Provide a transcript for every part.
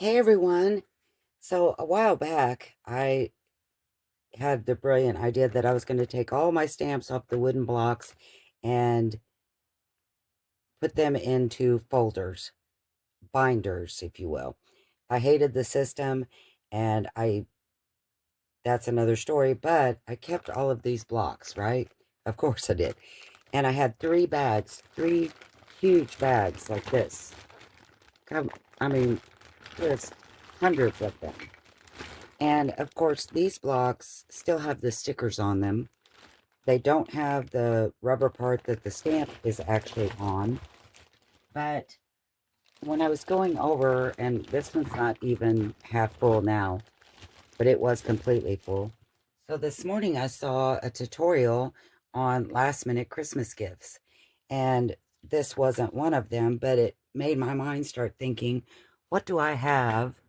Hey everyone. So a while back, I had the brilliant idea that I was going to take all my stamps off the wooden blocks and put them into folders, binders, if you will. I hated the system and that's another story, but I kept all of these blocks, right? Of course I did. And I had three bags, three huge bags like this. Come, I mean, there's hundreds of them. And of course, these blocks still have the stickers on them. They don't have the rubber part that the stamp is actually on. But when I was going over, and this one's not even half full now, but it was completely full. So this morning I saw a tutorial on last minute Christmas gifts. And this wasn't one of them, but it made my mind start thinking, what do I have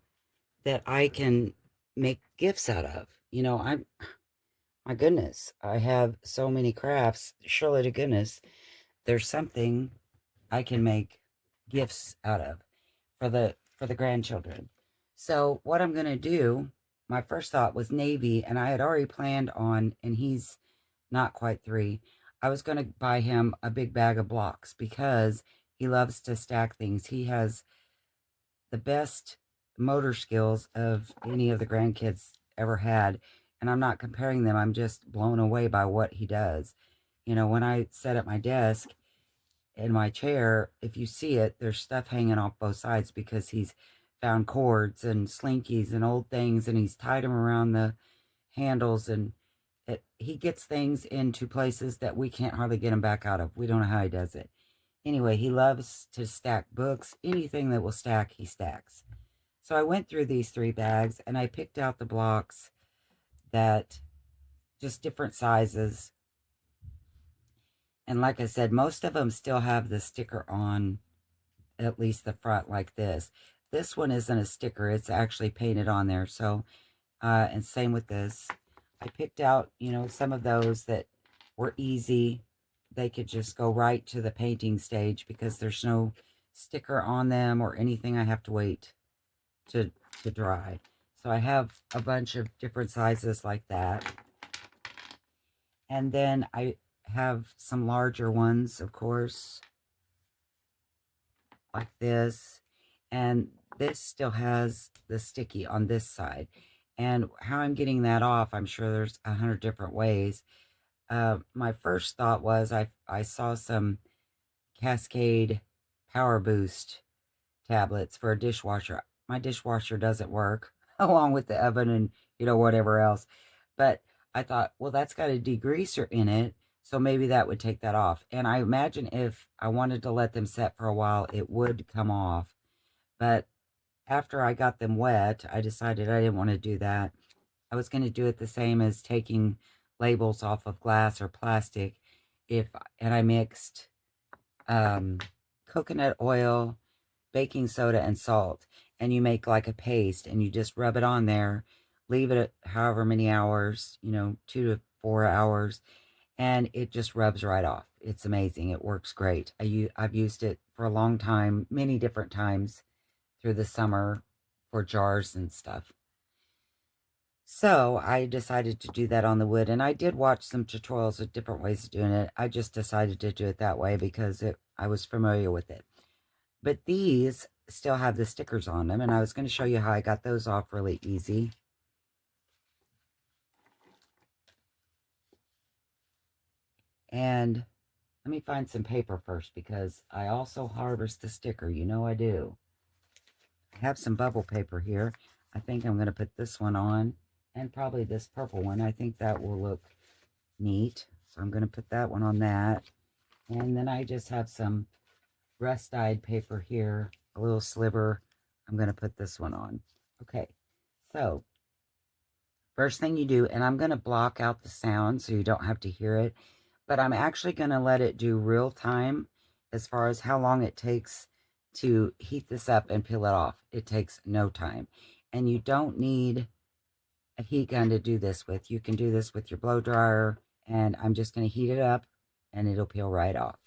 that I can make gifts out of? My goodness, I have so many crafts. Surely to goodness, there's something I can make gifts out of for the grandchildren. So what I'm gonna do, my first thought was navy, and I had already planned on, and he's not quite 3. I was gonna buy him a big bag of blocks because he loves to stack things. He has the best motor skills of any of the grandkids ever had. And I'm not comparing them, I'm just blown away by what he does. When I sit at my desk in my chair, if you see it, there's stuff hanging off both sides because he's found cords and slinkies and old things and he's tied them around the handles and he gets things into places that we can't hardly get him back out of. We don't know how he does it. Anyway, he loves to stack books. Anything that will stack, he stacks. So I went through these 3 bags and I picked out the blocks that just different sizes. And like I said, most of them still have the sticker on, at least the front like this. This one isn't a sticker, it's actually painted on there. So, and same with this. I picked out, some of those that were easy. They could just go right to the painting stage because there's no sticker on them or anything I have to wait to dry. So I have a bunch of different sizes like that. And then I have some larger ones, of course, like this. And this still has the sticky on this side. And how I'm getting that off, I'm sure there's 100 different ways. My first thought was I saw some Cascade Power Boost tablets for a dishwasher. My dishwasher doesn't work along with the oven and, whatever else. But I thought, well, that's got a degreaser in it. So maybe that would take that off. And I imagine if I wanted to let them set for a while, it would come off. But after I got them wet, I decided I didn't want to do that. I was going to do it the same as taking labels off of glass or plastic. And I mixed coconut oil, baking soda, and salt. And you make like a paste and you just rub it on there, leave it at however many hours, 2 to 4 hours, and it just rubs right off. It's amazing. It works great. I've used it for a long time, many different times through the summer for jars and stuff. So I decided to do that on the wood, and I did watch some tutorials of different ways of doing it. I just decided to do it that way because I was familiar with it. But these still have the stickers on them, and I was going to show you how I got those off really easy. And let me find some paper first because I also harvest the sticker. You know I do. I have some bubble paper here. I think I'm going to put this one on and probably this purple one. I think that will look neat. So I'm going to put that one on that. And then I just have some rust-dyed paper here, a little sliver. I'm going to put this one on. Okay, so first thing you do, and I'm going to block out the sound so you don't have to hear it, but I'm actually going to let it do real time as far as how long it takes to heat this up and peel it off. It takes no time. And you don't need a heat gun to do this with. You can do this with your blow dryer, and I'm just going to heat it up and it'll peel right off.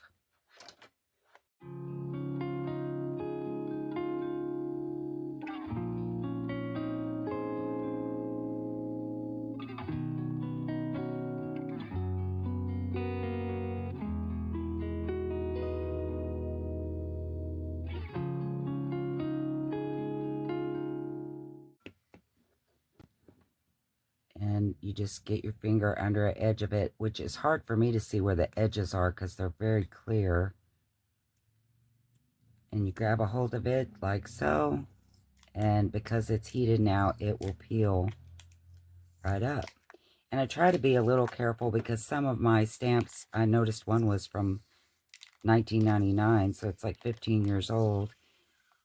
you just get your finger under an edge of it, which is hard for me to see where the edges are because they're very clear. And you grab a hold of it like so. And because it's heated now, it will peel right up. And I try to be a little careful because some of my stamps, I noticed one was from 1999, so it's like 15 years old.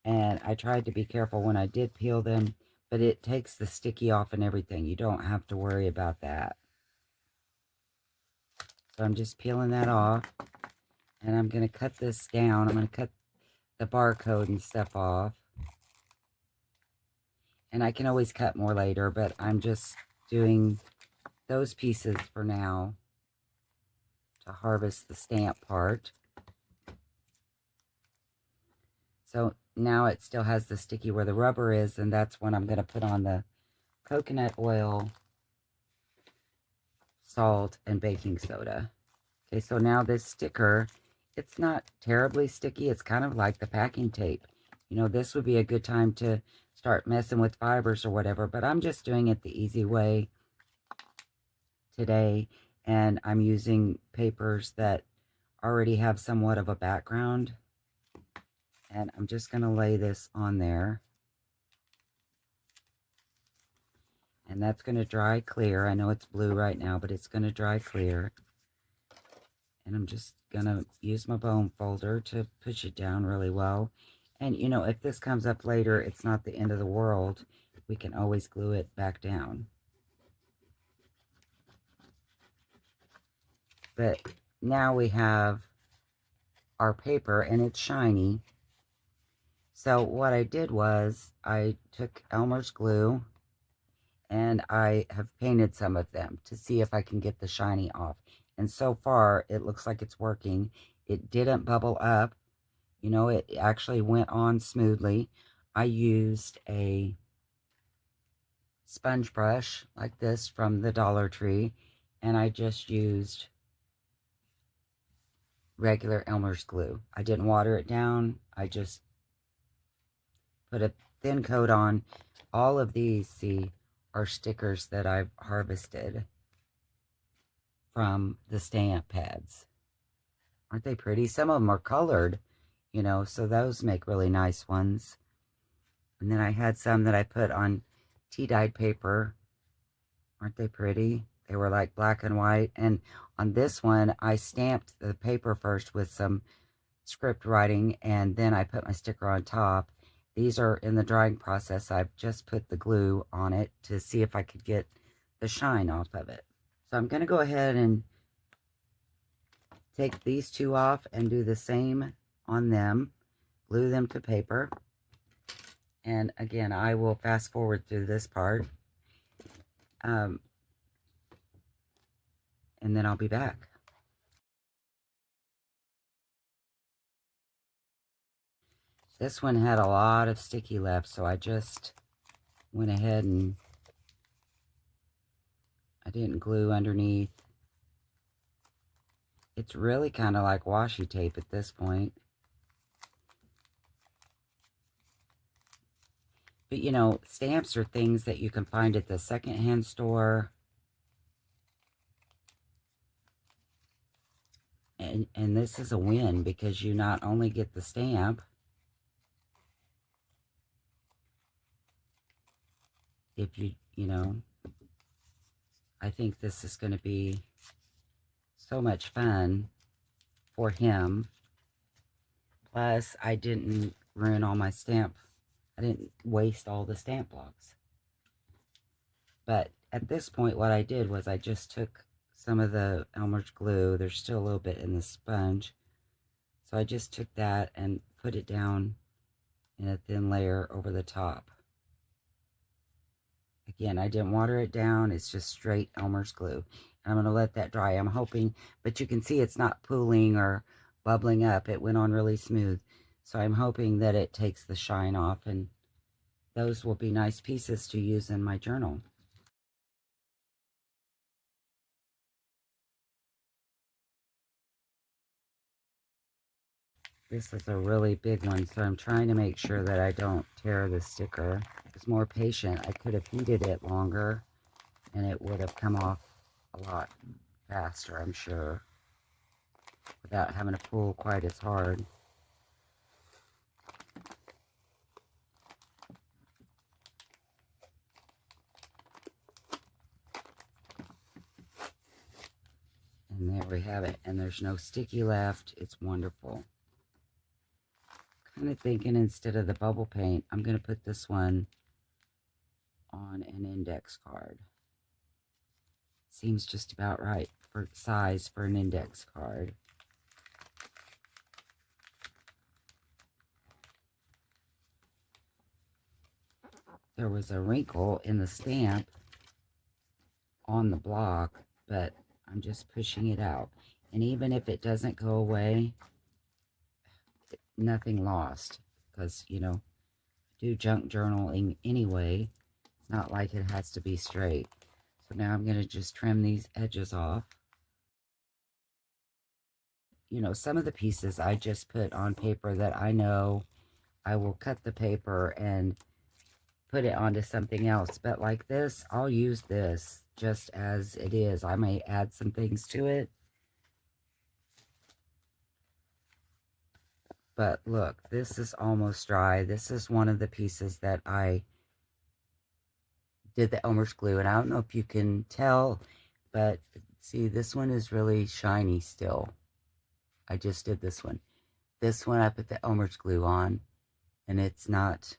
And I tried to be careful when I did peel them, but it takes the sticky off and everything. You don't have to worry about that. So I'm just peeling that off, and I'm going to cut this down. I'm going to cut the barcode and stuff off. And I can always cut more later, but I'm just doing those pieces for now to harvest the stamp part. So now it still has the sticky where the rubber is, and that's when I'm going to put on the coconut oil, salt, and baking soda. Okay, so now this sticker, it's not terribly sticky. It's kind of like the packing tape. You know, this would be a good time to start messing with fibers or whatever, but I'm just doing it the easy way today, and I'm using papers that already have somewhat of a background, and I'm just going to lay this on there, and that's going to dry clear. I know it's blue right now, but it's going to dry clear, and I'm just going to use my bone folder to push it down really well. And you know, if this comes up later, it's not the end of the world. We can always glue it back down. But now we have our paper, and it's shiny. So what I did was I took Elmer's glue, and I have painted some of them to see if I can get the shiny off. And so far, it looks like it's working. It didn't bubble up. You know, it actually went on smoothly. I used a sponge brush like this from the Dollar Tree, and I just used regular Elmer's glue. I didn't water it down. I just put a thin coat on. All of these, see, are stickers that I've harvested from the stamp pads. Aren't they pretty? Some of them are colored, you know, so those make really nice ones. And then I had some that I put on tea-dyed paper. Aren't they pretty? They were like black and white. And on this one, I stamped the paper first with some script writing, and then I put my sticker on top. These are in the drying process. I've just put the glue on it to see if I could get the shine off of it. So I'm going to go ahead and take these two off and do the same on them. Glue them to paper. And again, I will fast forward through this part. And then I'll be back. This one had a lot of sticky left, so I just went ahead and I didn't glue underneath. It's really kind of like washi tape at this point. But you know, stamps are things that you can find at the secondhand store. And this is a win because you not only get the stamp, if you know, I think this is going to be so much fun for him. Plus, I didn't ruin all my stamp. I didn't waste all the stamp blocks. But at this point, what I did was I just took some of the Elmer's glue. There's still a little bit in the sponge. So I just took that and put it down in a thin layer over the top. Again, I didn't water it down. It's just straight Elmer's glue. And I'm going to let that dry. I'm hoping, but you can see it's not pooling or bubbling up. It went on really smooth. So I'm hoping that it takes the shine off, and those will be nice pieces to use in my journal. This is a really big one, so I'm trying to make sure that I don't tear the sticker. I was more patient. I could have heated it longer, and it would have come off a lot faster, I'm sure, without having to pull quite as hard. And there we have it. And there's no sticky left. It's wonderful. Kind of thinking instead of the bubble paint, I'm going to put this one on an index card. Seems just about right for size for an index card. There was a wrinkle in the stamp on the block, but I'm just pushing it out. And even if it doesn't go away, nothing lost, because, you know, do junk journaling anyway. It's not like it has to be straight. So now I'm going to just trim these edges off. You know, some of the pieces I just put on paper that I know I will cut the paper and put it onto something else. But like this, I'll use this just as it is. I may add some things to it. But look, this is almost dry. This is one of the pieces that I did the Elmer's glue. And I don't know if you can tell, but see, this one is really shiny still. I just did this one. This one I put the Elmer's glue on, and it's not,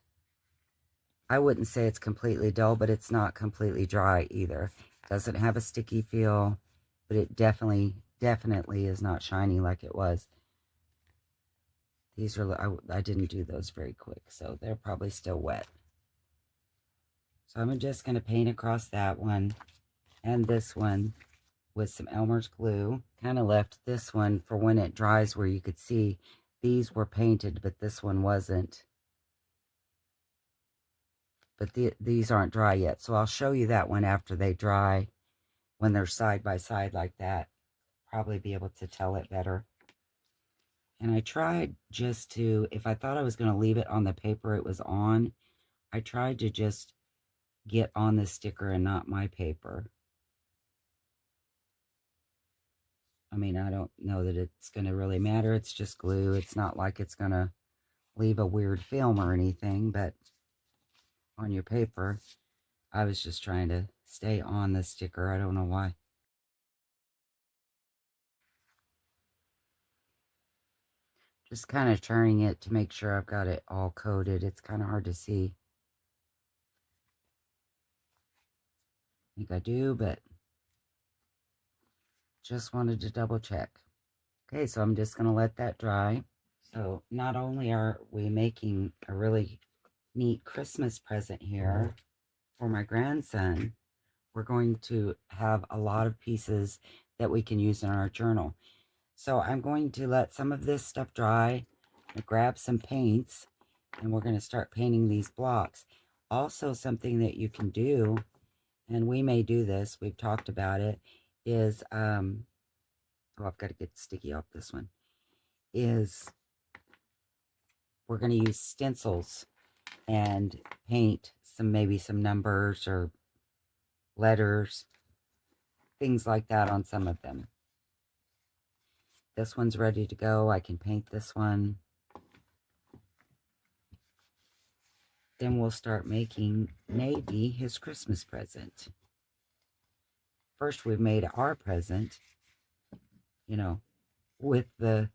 I wouldn't say it's completely dull, but it's not completely dry either. It doesn't have a sticky feel, but it definitely is not shiny like it was. These are, I didn't do those very quick, so they're probably still wet. So I'm just going to paint across that one and this one with some Elmer's glue. Kind of left this one for when it dries where you could see these were painted, but this one wasn't. But these aren't dry yet, so I'll show you that one after they dry, when they're side by side like that. Probably be able to tell it better. And I tried just to, if I thought I was going to leave it on the paper it was on, I tried to just get on the sticker and not my paper. I mean, I don't know that it's going to really matter. It's just glue. It's not like it's going to leave a weird film or anything, but on your paper, I was just trying to stay on the sticker. I don't know why. Just kind of turning it to make sure I've got it all coated. It's kind of hard to see. I think I do, but just wanted to double check. Okay, so I'm just going to let that dry. So not only are we making a really neat Christmas present here for my grandson, we're going to have a lot of pieces that we can use in our journal. So I'm going to let some of this stuff dry, grab some paints, and we're going to start painting these blocks. Also, something that you can do, and we may do this, we've talked about it, is, oh, I've got to get sticky off this one, is we're going to use stencils and paint maybe some numbers or letters, things like that on some of them. This one's ready to go. I can paint this one. Then we'll start making maybe his Christmas present. First, we've made our present, you know, with the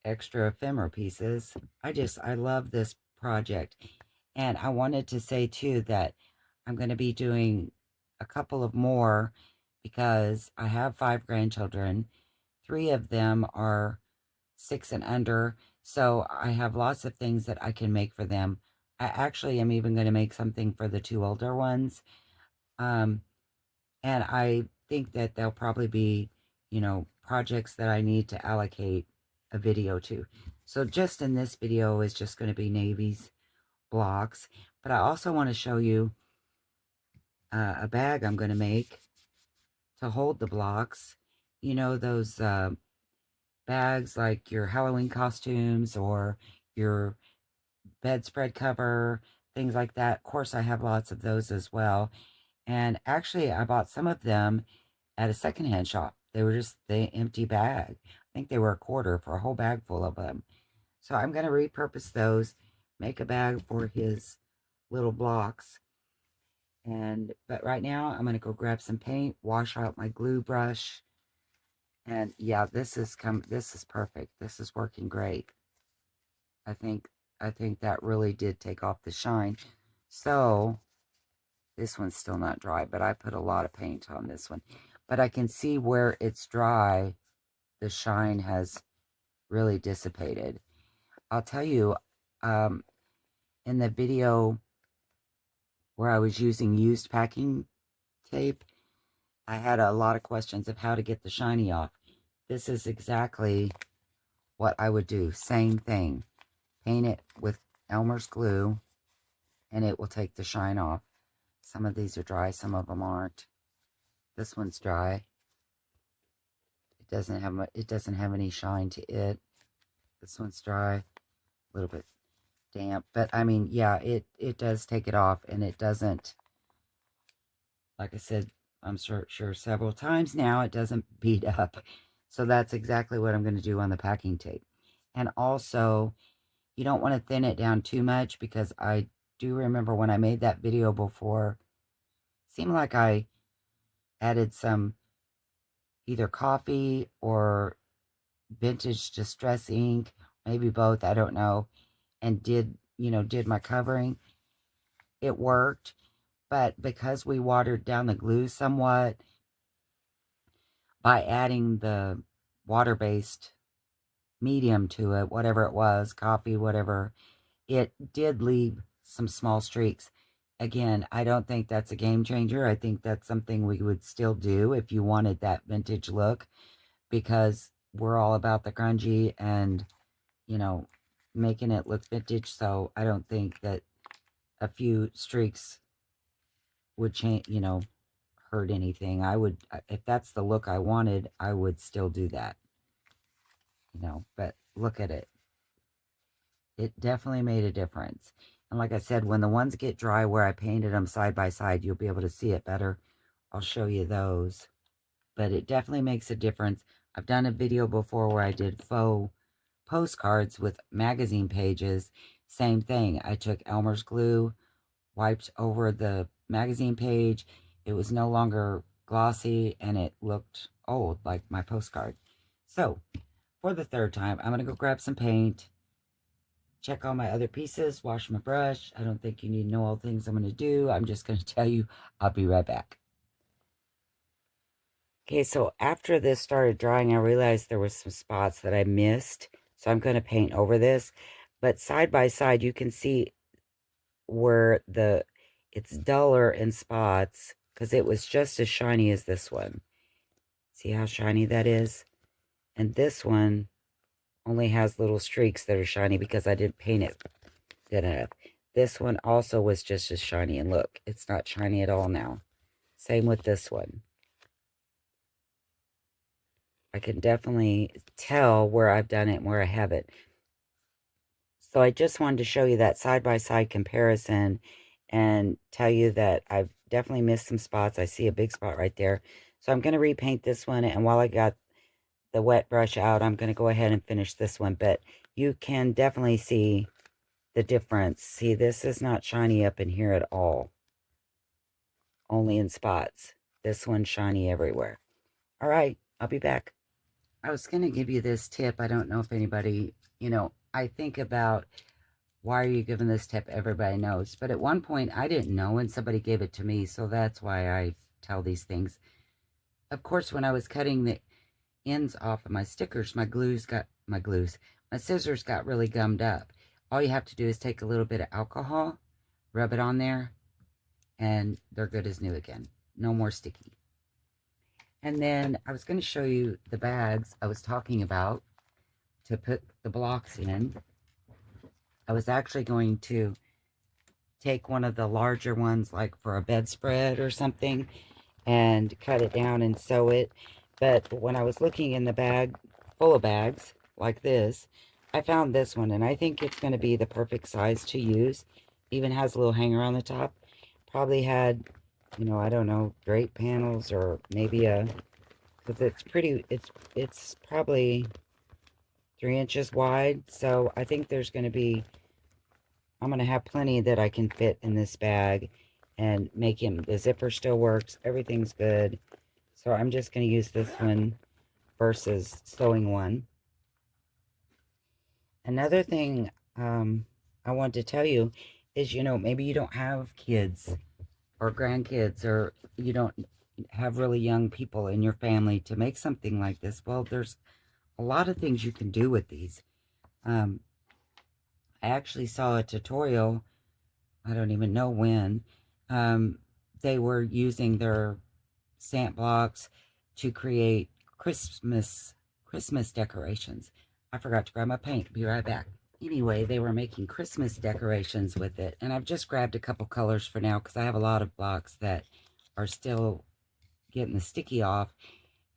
extra ephemera pieces. I love this project. And I wanted to say too that I'm going to be doing a couple of more because I have 5 grandchildren. 3 of them are 6 and under. So I have lots of things that I can make for them. I actually am even going to make something for the 2 older ones. And I think that there'll probably be, you know, projects that I need to allocate a video to. So just in this video is just going to be Navy's blocks. But I also want to show you a bag I'm going to make to hold the blocks. You know, those bags like your Halloween costumes or your bedspread cover, things like that. Of course, I have lots of those as well. And actually, I bought some of them at a secondhand shop. They were just the empty bag. I think they were a quarter for a whole bag full of them. So I'm going to repurpose those, make a bag for his little blocks. But right now I'm going to go grab some paint, wash out my glue brush. And yeah, this is perfect. This is working great. I think that really did take off the shine. So this one's still not dry, but I put a lot of paint on this one. But I can see where it's dry, the shine has really dissipated. I'll tell you, in the video where I was using used packing tape, I had a lot of questions of how to get the shiny off. This is exactly what I would do. Same thing. Paint it with Elmer's glue, and it will take the shine off. Some of these are dry, some of them aren't. This one's dry. It doesn't have any shine to it. This one's dry, a little bit damp, but I mean, yeah, it does take it off, and it doesn't, like I said, I'm sure several times now, it doesn't beat up. So that's exactly what I'm going to do on the packing tape. And also, you don't want to thin it down too much, because I do remember when I made that video before, it seemed like I added some either coffee or vintage distress ink, maybe both, I don't know, and did my covering. It worked, but because we watered down the glue somewhat by adding the water-based medium to it, whatever it was, coffee, whatever, it did leave some small streaks. Again, I don't think that's a game changer. I think that's something we would still do if you wanted that vintage look, because we're all about the grungy and, making it look vintage. So I don't think that a few streaks would change, hurt anything. I would, if that's the look I wanted, I would still do that, but look at it. It definitely made a difference. And like I said, when the ones get dry where I painted them side by side, you'll be able to see it better. I'll show you those. But it definitely makes a difference. I've done a video before where I did faux postcards with magazine pages. Same thing. I took Elmer's glue, wiped over the magazine page. It was no longer glossy, and it looked old, like my postcard. So, for the third time, I'm going to go grab some paint, check all my other pieces, wash my brush. I don't think you need to know all the things I'm going to do. I'm just going to tell you. I'll be right back. Okay, so after this started drying, I realized there were some spots that I missed. So I'm going to paint over this. But side by side, you can see where it's duller in spots, because it was just as shiny as this one. See how shiny that is? And this one only has little streaks that are shiny because I didn't paint it good enough. This one also was just as shiny, and look, it's not shiny at all now. Same with this one. I can definitely tell where I've done it and where I haven't. So I just wanted to show you that side-by-side comparison and tell you that I've definitely missed some spots. I see a big spot right there. So I'm going to repaint this one, and while I got the wet brush out, I'm going to go ahead and finish this one. But you can definitely see the difference. See, this is not shiny up in here at all. Only in spots. This one's shiny everywhere. All right, I'll be back. I was going to give you this tip. I don't know if anybody, I think about, why are you giving this tip? Everybody knows. But at one point, I didn't know, and somebody gave it to me, so that's why I tell these things. Of course, when I was cutting the ends off of my stickers, my scissors got really gummed up. All you have to do is take a little bit of alcohol, rub it on there, and they're good as new again. No more sticky. And then I was going to show you the bags I was talking about to put the blocks in. I was actually going to take one of the larger ones, like for a bedspread or something, and cut it down and sew it. But when I was looking in the bag full of bags like this, I found this one, and I think it's going to be the perfect size to use. Even has a little hanger on the top. Probably had you know, I don't know, drape panels or maybe a, because it's pretty, it's probably 3 inches wide. So I think there's going to be, I'm going to have plenty that I can fit in this bag and make him, the zipper still works. Everything's good. So I'm just going to use this one versus sewing one. Another thing I want to tell you is, you know, maybe you don't have kids or grandkids, or you don't have really young people in your family to make something like this. Well, there's a lot of things you can do with these. Um, I actually saw a tutorial, I don't even know when, um, they were using their stamp blocks to create Christmas decorations. I forgot to grab my paint. Be right back. Anyway, they were making Christmas decorations with it, and I've just grabbed a couple colors for now because I have a lot of blocks that are still getting the sticky off,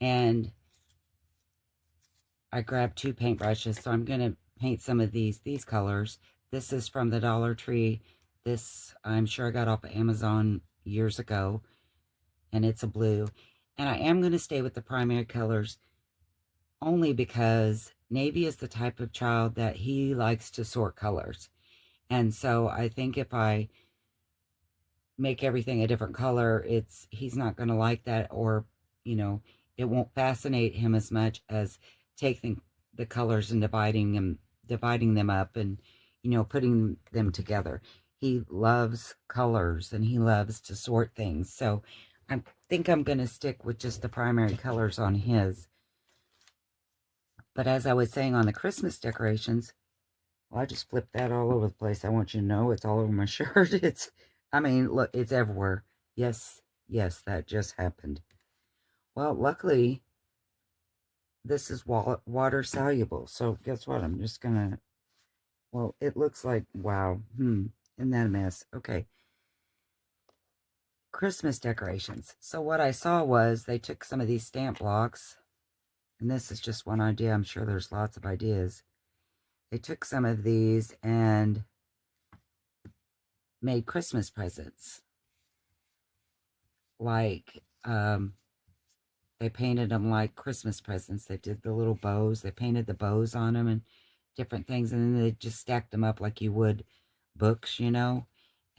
and I grabbed 2 paintbrushes, so I'm going to paint some of these colors. This is from the Dollar Tree. This, I'm sure I got off of Amazon years ago, and it's a blue. And I am going to stay with the primary colors only because Navy is the type of child that he likes to sort colors. And so I think if I make everything a different color, he's not going to like that, or, you know, it won't fascinate him as much as taking the colors and dividing them up and, you know, putting them together. He loves colors and he loves to sort things. So I think I'm going to stick with just the primary colors on his. But as I was saying on the Christmas decorations, well, I just flipped that all over the place. I want you to know it's all over my shirt. I mean, look, it's everywhere. Yes, yes, that just happened. Well, luckily, this is water soluble. So guess what? I'm just gonna, well, it looks like, wow. Isn't that a mess? Okay. Christmas decorations. So what I saw was they took some of these stamp blocks, and this is just one idea. I'm sure there's lots of ideas. They took some of these and made Christmas presents. Like, they painted them like Christmas presents. They did the little bows. They painted the bows on them and different things. And then they just stacked them up like you would books, you know,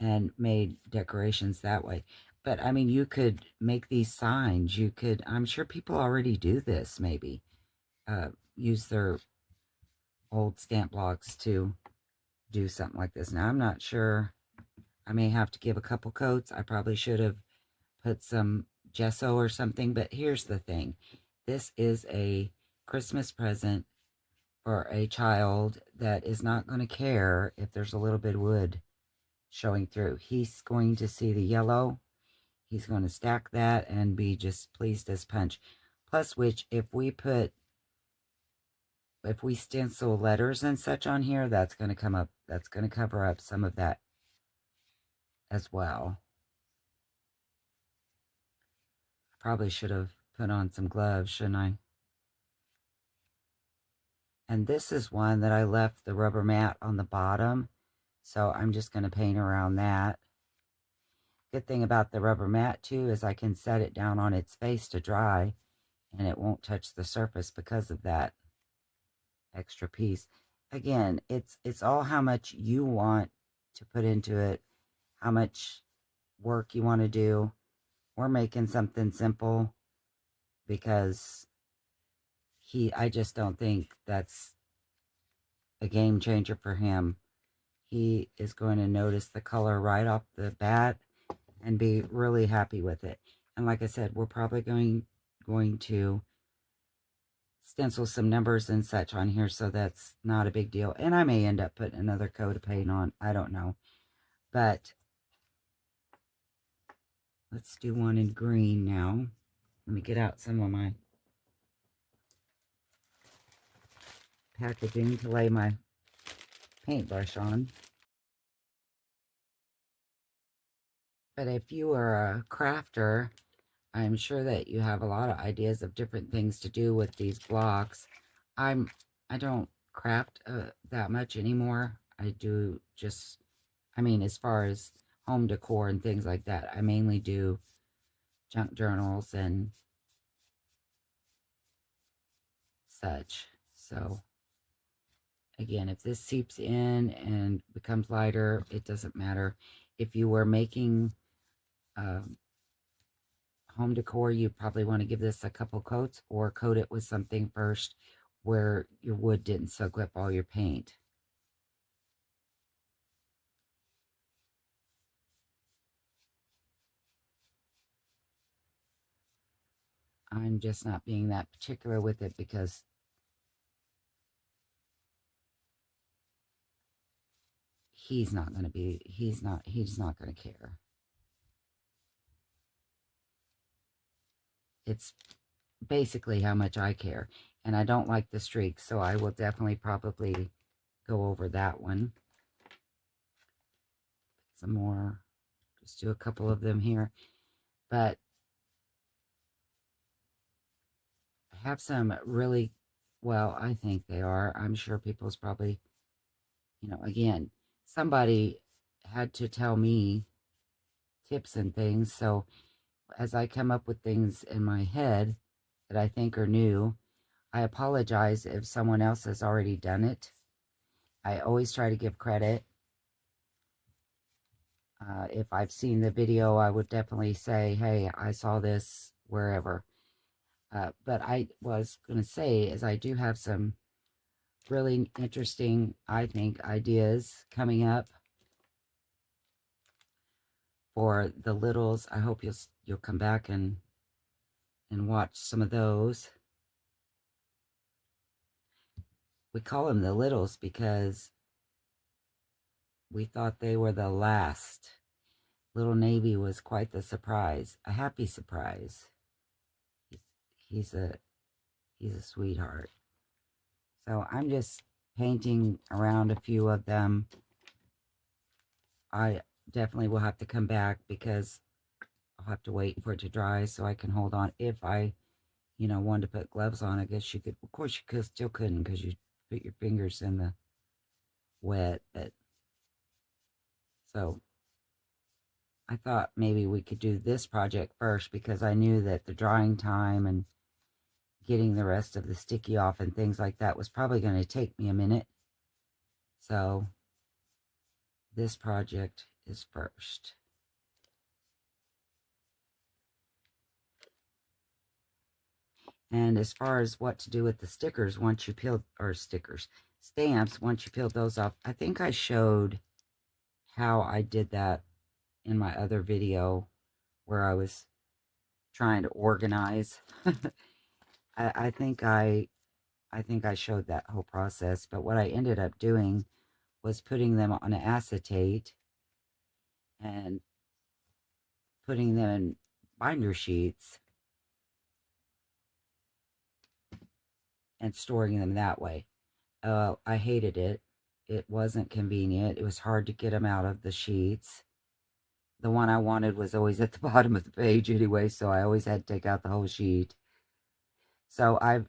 and made decorations that way. But, I mean, you could make these signs. You could, I'm sure people already do this, maybe. Use their old stamp blocks to do something like this. Now, I'm not sure. I may have to give a couple coats. I probably should have put some gesso or something. But here's the thing. This is a Christmas present for a child that is not going to care if there's a little bit of wood showing through. He's going to see the yellow. He's going to stack that and be just pleased as punch. Plus which, if we stencil letters and such on here, that's going to come up, that's going to cover up some of that as well. I probably should have put on some gloves, shouldn't I? And this is one that I left the rubber mat on the bottom, so I'm just going to paint around that. Good thing about the rubber mat too is I can set it down on its face to dry, and it won't touch the surface because of that extra piece. Again, it's all how much you want to put into it, how much work you want to do. We're making something simple because I just don't think that's a game changer for him. He is going to notice the color right off the bat and be really happy with it. And like I said, we're probably going to stencil some numbers and such on here, so that's not a big deal. And I may end up putting another coat of paint on. I don't know. But let's do one in green now. Let me get out some of my packaging to lay my paintbrush on. But if you are a crafter, I'm sure that you have a lot of ideas of different things to do with these blocks. I don't craft that much anymore. I do just, I mean, as far as home decor and things like that. I mainly do junk journals and such. So again, if this seeps in and becomes lighter, it doesn't matter. If you were making um, home decor, you probably want to give this a couple coats or coat it with something first where your wood didn't soak up all your paint. I'm just not being that particular with it because he's not going to be, he's not going to care. It's basically how much I care. And I don't like the streaks, so I will definitely probably go over that one. Some more, just do a couple of them here. But I have some really, well, I think they are. I'm sure people's probably, again, somebody had to tell me tips and things. So as I come up with things in my head that I think are new, I apologize if someone else has already done it. I always try to give credit. If I've seen the video, I would definitely say, hey, I saw this wherever. But I was going to say is I do have some really interesting, I think, ideas coming up for the littles. I hope you'll come back and watch some of those. We call them the littles because we thought they were the last. Little Navy was quite the surprise, a happy surprise. He's a sweetheart. So I'm just painting around a few of them. I definitely will have to come back because I'll have to wait for it to dry so I can hold on. If I, wanted to put gloves on, I guess you could. Of course, you still couldn't because you put your fingers in the wet. But so I thought maybe we could do this project first because I knew that the drying time and getting the rest of the sticky off and things like that was probably going to take me a minute. So this project is first. And as far as what to do with the stickers, once you peel, or stamps, once you peel those off, I think I showed how I did that in my other video where I was trying to organize. I think I showed that whole process, but what I ended up doing was putting them on acetate and putting them in binder sheets and storing them that way. I hated it. It wasn't convenient. It was hard to get them out of the sheets. The one I wanted was always at the bottom of the page anyway, so I always had to take out the whole sheet. So I'm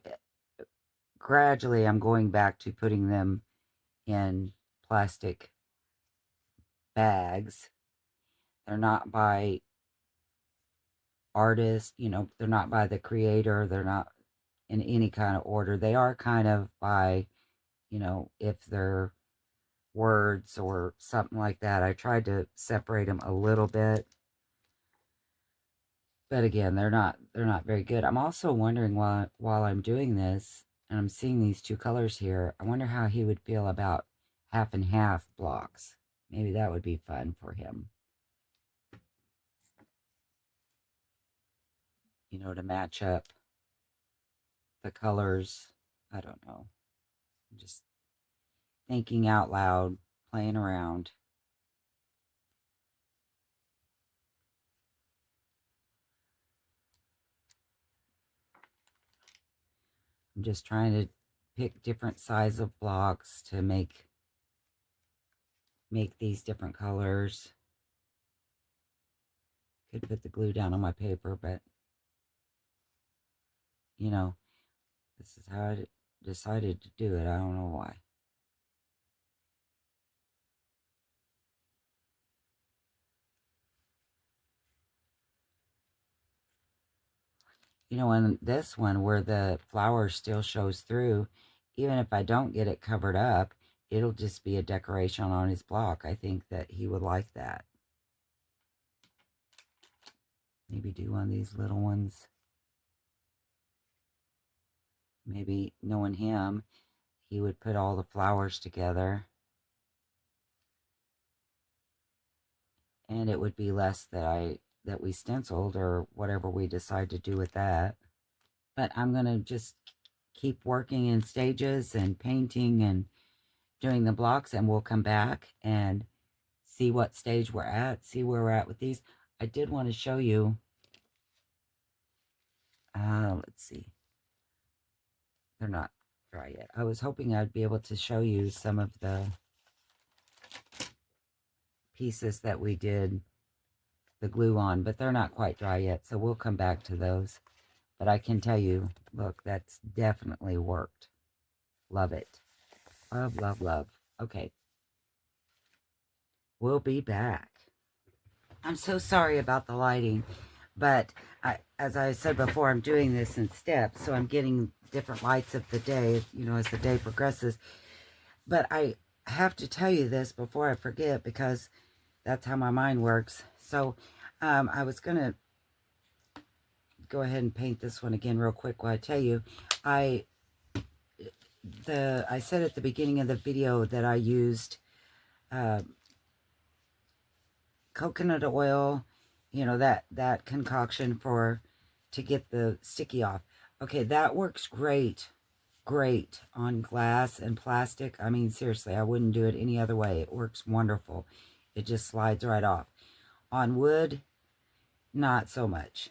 going back to putting them in plastic bags. They're not by artists, they're not by the creator, they're not in any kind of order. They are kind of by, if they're words or something like that. I tried to separate them a little bit. But again, they're not very good. I'm also wondering while I'm doing this and I'm seeing these two colors here, I wonder how he would feel about half and half blocks. Maybe that would be fun for him. To match up the colors. I don't know. I'm just thinking out loud, playing around. I'm just trying to pick different size of blocks to make these different colors. Could put the glue down on my paper, but this is how I decided to do it. I don't know why. You know, in this one where the flower still shows through, even if I don't get it covered up, it'll just be a decoration on his block. I think that he would like that. Maybe do one of these little ones. Maybe knowing him, he would put all the flowers together. And it would be less that we stenciled or whatever we decide to do with that. But I'm going to just keep working in stages and painting and doing the blocks, and we'll come back and see what stage we're at, see where we're at with these. I did want to show you, let's see. They're not dry yet. I was hoping I'd be able to show you some of the pieces that we did the glue on, but they're not quite dry yet, so we'll come back to those. But I can tell you, look, that's definitely worked. Love it. Love, love, love. Okay. We'll be back. I'm so sorry about the lighting, but as I said before, I'm doing this in steps, so I'm getting different lights of the day, you know, as the day progresses. But I have to tell you this before I forget, because that's how my mind works. So I was going to go ahead and paint this one again real quick while I tell you. I said at the beginning of the video that I used coconut oil, you know, that concoction to get the sticky off. Okay, that works great on glass and plastic. I mean, seriously, I wouldn't do it any other way. It works wonderful. It just slides right off. On wood, not so much.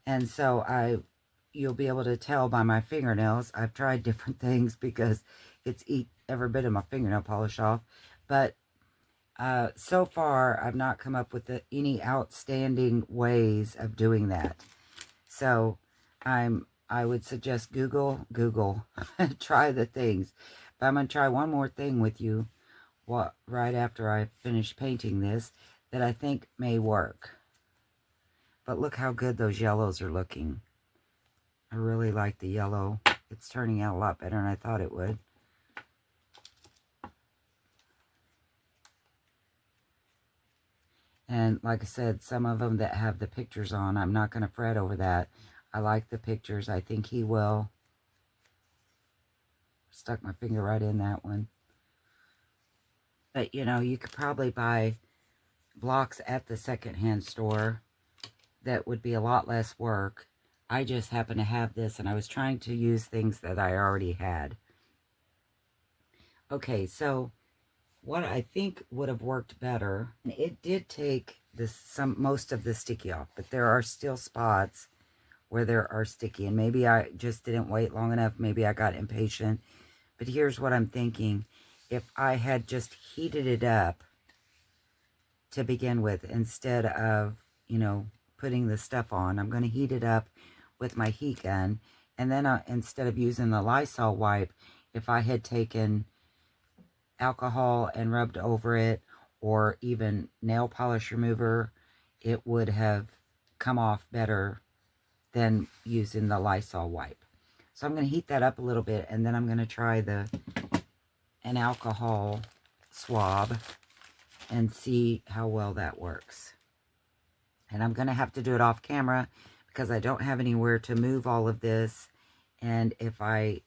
And so you'll be able to tell by my fingernails. I've tried different things because it's eat every bit of my fingernail polish off. But so far, I've not come up with any outstanding ways of doing that. So I would suggest Google, try the things. But I'm going to try one more thing with you right after I finish painting this that I think may work. But look how good those yellows are looking. I really like the yellow. It's turning out a lot better than I thought it would. And like I said, some of them that have the pictures on, I'm not going to fret over that. I like the pictures. I think he will. Stuck my finger right in that one. But, you know, you could probably buy blocks at the secondhand store that would be a lot less work. I just happen to have this, and I was trying to use things that I already had. Okay, so what I think would have worked better, and it did take most of the sticky off, but there are still spots where there are sticky, and maybe I just didn't wait long enough. Maybe I got impatient. But here's what I'm thinking. If I had just heated it up to begin with, instead of, you know, putting the stuff on, I'm going to heat it up with my heat gun. And then instead of using the Lysol wipe, if I had taken alcohol and rubbed over it, or even nail polish remover, it would have come off better than using the Lysol wipe. So I'm going to heat that up a little bit, and then I'm going to try an alcohol swab and see how well that works. And I'm going to have to do it off camera because I don't have anywhere to move all of this. And if I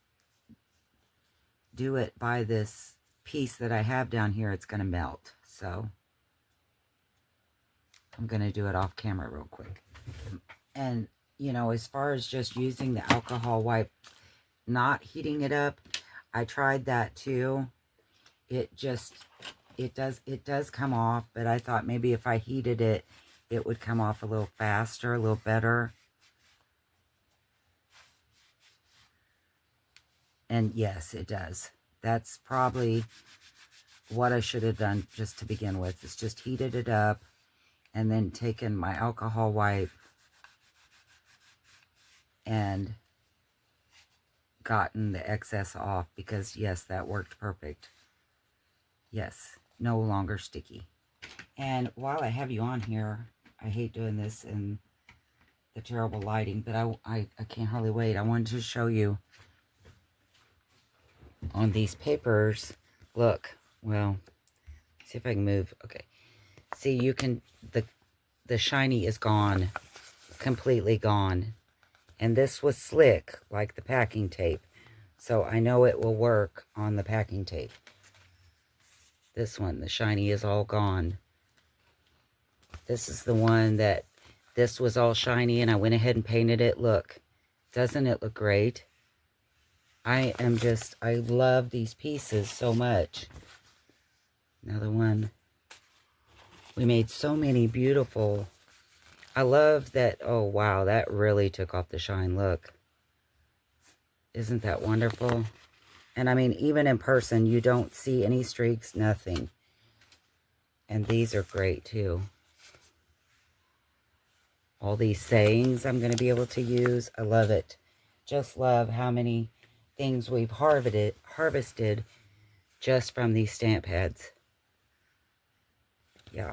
do it by this piece that I have down here, it's going to melt. So I'm going to do it off camera real quick. And, you know, as far as just using the alcohol wipe, not heating it up, I tried that too. It does come off, but I thought maybe if I heated it, it would come off a little faster, a little better. And yes, it does. That's probably what I should have done just to begin with, is just heated it up and then taken my alcohol wipe and gotten the excess off, because yes, that worked perfect. Yes, no longer sticky. And while I have you on here, I hate doing this in the terrible lighting, but I can't hardly wait. I wanted to show you on these papers. Look, well, see if I can move. Okay. See, you can, the shiny is gone, completely gone. And this was slick, like the packing tape. So I know it will work on the packing tape. This one, the shiny is all gone. This is the one that, this was all shiny and I went ahead and painted it. Look, doesn't it look great? I love these pieces so much. Another one. We made so many beautiful. I love that. Oh, wow. That really took off the shine. Look. Isn't that wonderful? And I mean, even in person, you don't see any streaks, nothing. And these are great too. All these sayings I'm going to be able to use. I love it. Just love how many things we've harvested just from these stamp pads. Yeah,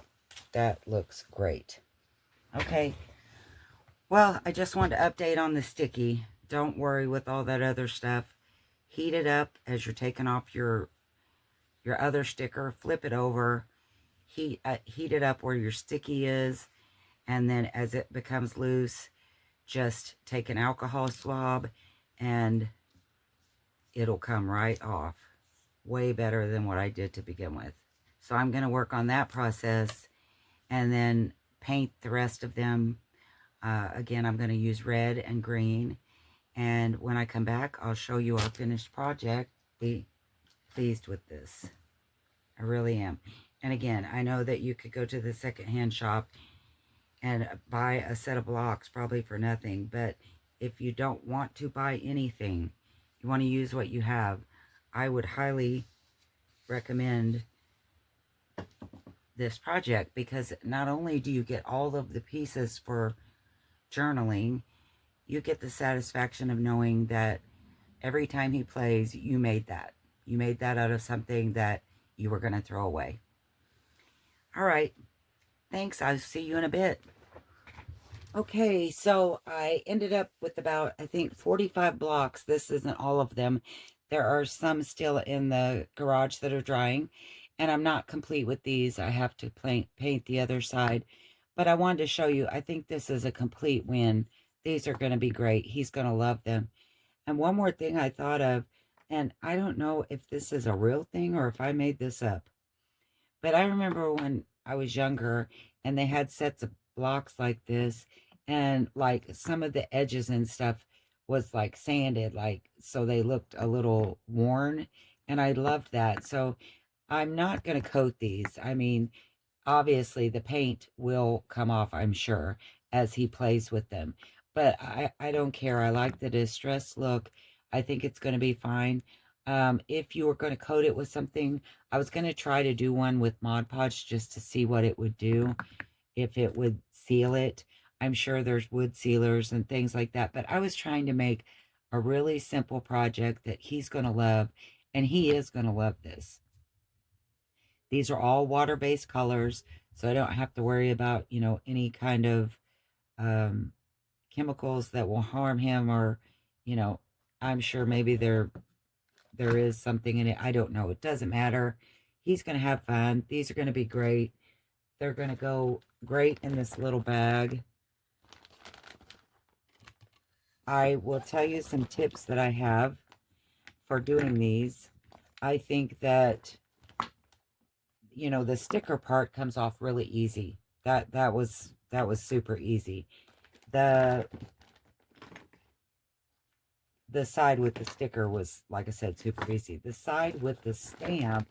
that looks great. Okay. Well, I just wanted to update on the sticky. Don't worry with all that other stuff. Heat it up as you're taking off your other sticker. Flip it over. Heat it up where your sticky is. And then as it becomes loose, just take an alcohol swab and it'll come right off. Way better than what I did to begin with. So I'm going to work on that process and then paint the rest of them. Again, I'm going to use red and green. And when I come back, I'll show you our finished project. Be pleased with this. I really am. And again, I know that you could go to the secondhand shop and buy a set of blocks probably for nothing. But if you don't want to buy anything, you want to use what you have, I would highly recommend this project, because not only do you get all of the pieces for journaling, you get the satisfaction of knowing that every time he plays, you made that. You made that out of something that you were going to throw away. All right. Thanks. I'll see you in a bit. Okay, so I ended up with about, I think, 45 blocks. This isn't all of them. There are some still in the garage that are drying, and I'm not complete with these. I have to paint the other side, but I wanted to show you, I think this is a complete win. These are going to be great. He's going to love them. And one more thing I thought of, and I don't know if this is a real thing or if I made this up, but I remember when I was younger and they had sets of blocks like this, and like some of the edges and stuff was like sanded, like, so they looked a little worn, and I loved that. So I'm not going to coat these. I mean, obviously the paint will come off, I'm sure, as he plays with them. But I don't care. I like the distressed look. I think it's going to be fine. If you were going to coat it with something, I was going to try to do one with Mod Podge just to see what it would do, if it would seal it. I'm sure there's wood sealers and things like that, but I was trying to make a really simple project that he's going to love, and he is going to love this. These are all water-based colors, so I don't have to worry about, you know, any kind of chemicals that will harm him, or, you know, I'm sure maybe there is something in it. I don't know. It doesn't matter. He's going to have fun. These are going to be great. They're going to go great in this little bag. I will tell you some tips that I have for doing these. I think that, you know, the sticker part comes off really easy. That was super easy. The side with the sticker was, like I said, super easy. The side with the stamp,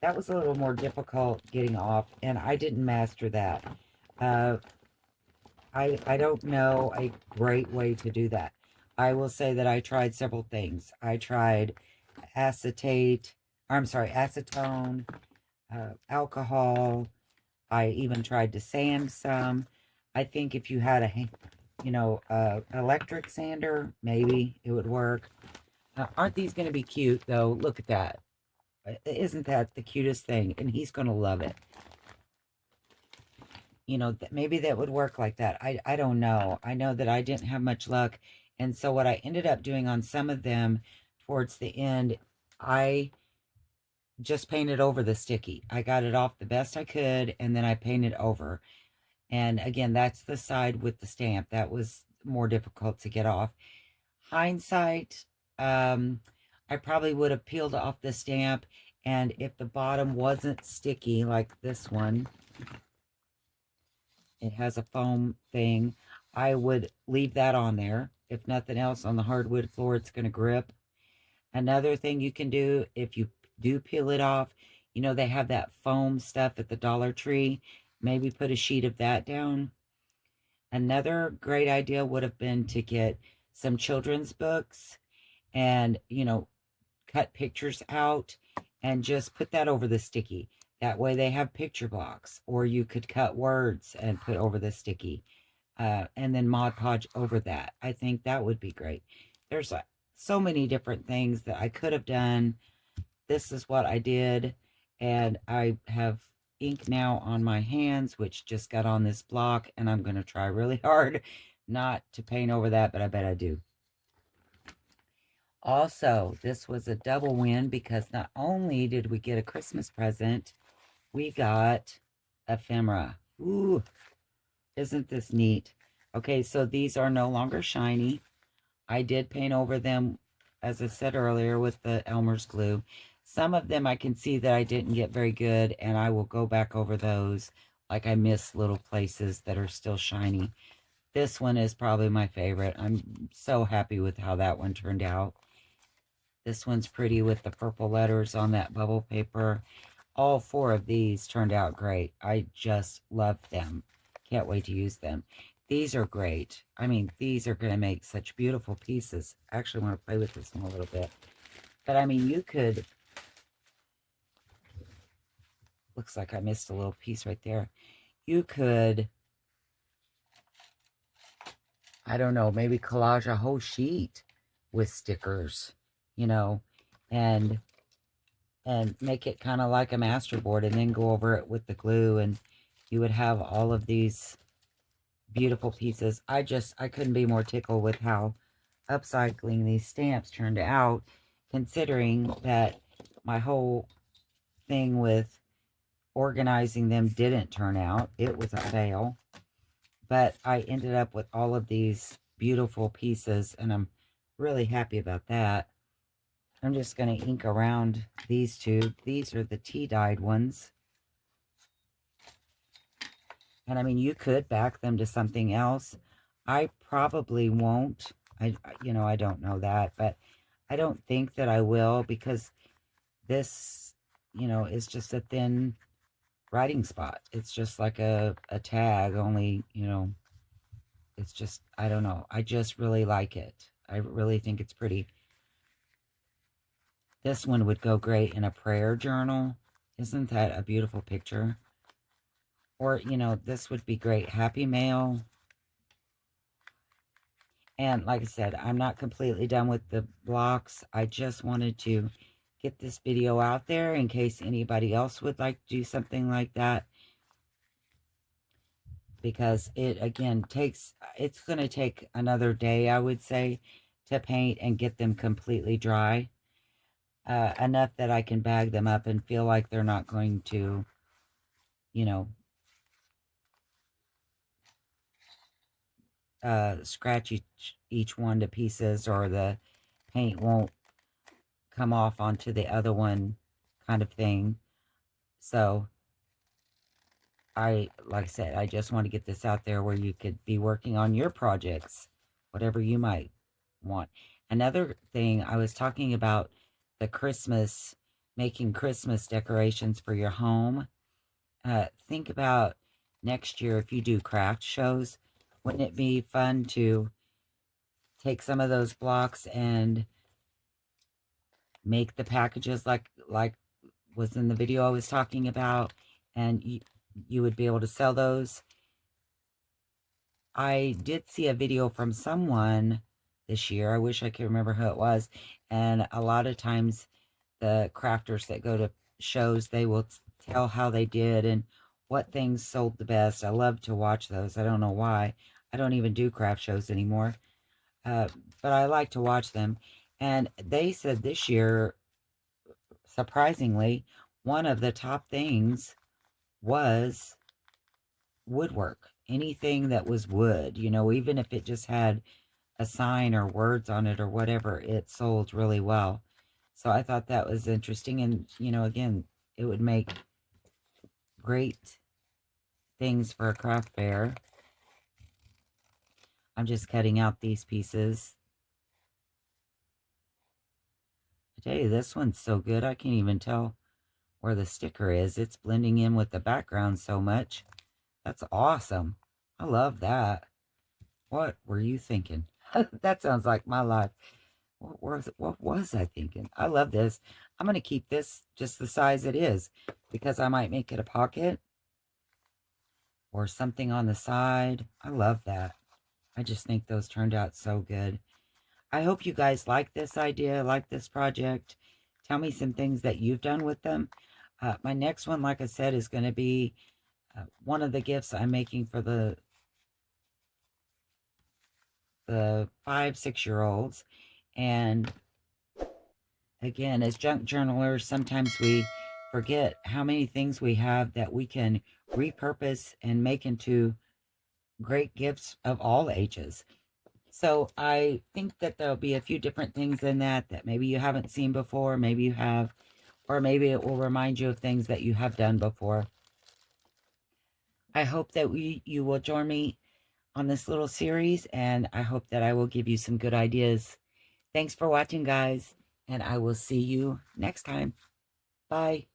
that was a little more difficult getting off, and I didn't master that. I don't know a great way to do that. I will say that I tried several things. I tried acetone, alcohol. I even tried to sand some. I think if you had electric sander, maybe it would work. Aren't these going to be cute, though? Look at that. Isn't that the cutest thing? And he's going to love it. you know, maybe that would work like that. I don't know. I know that I didn't have much luck. And so what I ended up doing on some of them towards the end, I just painted over the sticky. I got it off the best I could, and then I painted over. And again, that's the side with the stamp. That was more difficult to get off. Hindsight, I probably would have peeled off the stamp, and if the bottom wasn't sticky like this one, it has a foam thing, I would leave that on there. If nothing else, on the hardwood floor, it's going to grip. Another thing you can do if you do peel it off, you know, they have that foam stuff at the Dollar Tree. Maybe put a sheet of that down. Another great idea would have been to get some children's books and, you know, cut pictures out and just put that over the sticky. That way they have picture blocks, or you could cut words and put over the sticky, and then Mod Podge over that. I think that would be great. There's so many different things that I could have done. This is what I did, and I have ink now on my hands, which just got on this block, and I'm going to try really hard not to paint over that, but I bet I do. Also, this was a double win because not only did we get a Christmas present, we got ephemera. Ooh, isn't this neat? Okay, so these are no longer shiny. I did paint over them, as I said earlier, with the Elmer's glue. Some of them I can see that I didn't get very good, and I will go back over those. Like I miss little places that are still shiny. This one is probably my favorite. I'm so happy with how that one turned out. This one's pretty with the purple letters on that bubble paper. All four of these turned out great. I just love them. Can't wait to use them. These are great. I mean, these are going to make such beautiful pieces. I actually want to play with this one a little bit. But I mean, you could... Looks like I missed a little piece right there. You could... I don't know, maybe collage a whole sheet with stickers, you know, and make it kind of like a masterboard, and then go over it with the glue, and you would have all of these beautiful pieces. I couldn't be more tickled with how upcycling these stamps turned out, considering that my whole thing with organizing them didn't turn out. It was a fail. But I ended up with all of these beautiful pieces, and I'm really happy about that. I'm just going to ink around these two. These are the tea-dyed ones. And I mean, you could back them to something else. I probably won't. You know, I don't know that, but I don't think that I will, because this, you know, is just a thin writing spot. It's just like a tag, only, you know, it's just, I don't know. I just really like it. I really think it's pretty. This one would go great in a prayer journal. Isn't that a beautiful picture? Or, you know, this would be great. Happy Mail. And like I said, I'm not completely done with the blocks. I just wanted to get this video out there in case anybody else would like to do something like that. Because it, again, it's going to take another day, I would say, to paint and get them completely dry. Enough that I can bag them up and feel like they're not going to, you know, scratch each one to pieces, or the paint won't come off onto the other one, kind of thing. So like I said, I just want to get this out there where you could be working on your projects, whatever you might want. Another thing, I was talking about the Christmas, making Christmas decorations for your home. Think about next year, if you do craft shows, wouldn't it be fun to take some of those blocks and make the packages like was in the video I was talking about, and you would be able to sell those. I did see a video from someone this year. I wish I could remember who it was. And a lot of times the crafters that go to shows, they will tell how they did and what things sold the best. I love to watch those. I don't know why. I don't even do craft shows anymore, uh, but I like to watch them. And they said this year, surprisingly, one of the top things was woodwork. Anything that was wood, you know, even if it just had a sign or words on it or whatever, it sold really well. So I thought that was interesting. And, you know, again, it would make great things for a craft fair. I'm just cutting out these pieces. I tell you, this one's so good, I can't even tell where the sticker is. It's blending in with the background so much. That's awesome. I love that. What were you thinking? That sounds like my life. What was I thinking? I love this. I'm going to keep this just the size it is because I might make it a pocket or something on the side. I love that. I just think those turned out so good. I hope you guys like this idea, like this project. Tell me some things that you've done with them. My next one, like I said, is going to be one of the gifts I'm making for the 5, 6-year-olds. And again, as junk journalers, sometimes we forget how many things we have that we can repurpose and make into great gifts of all ages. So I think that there'll be a few different things in that maybe you haven't seen before, maybe you have, or maybe it will remind you of things that you have done before. I hope that you will join me on this little series, and I hope that I will give you some good ideas. Thanks for watching, guys, and I will see you next time. Bye.